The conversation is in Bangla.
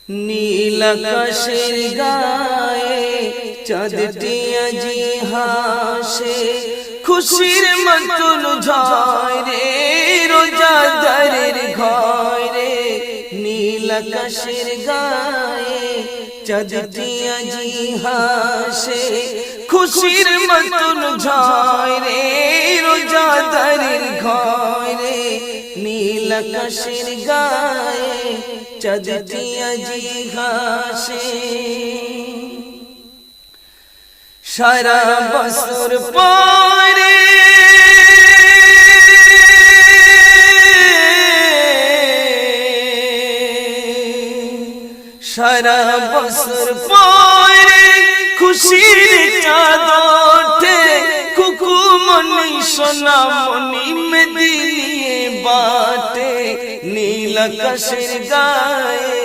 নীল আকাশের গায়ে চাঁদটি আজি হাসে, খুশির মতন ঝয় রে রোজাদারের ঘয় রে। নীল আকাশের গায়ে চাঁদটি আজি হাসে, খুশির মতন ঝয় রে রোজাদারের ঘয় রে। নীল আকাশের গায়ে চাঁদটি আজি হাসে। সারা বছর পরে সারা বছর পরে খুশির চাঁদ ওঠে, কুকুমনি সোনামনি মেদিয়ে বাটে। নীল আকাশের গায়ে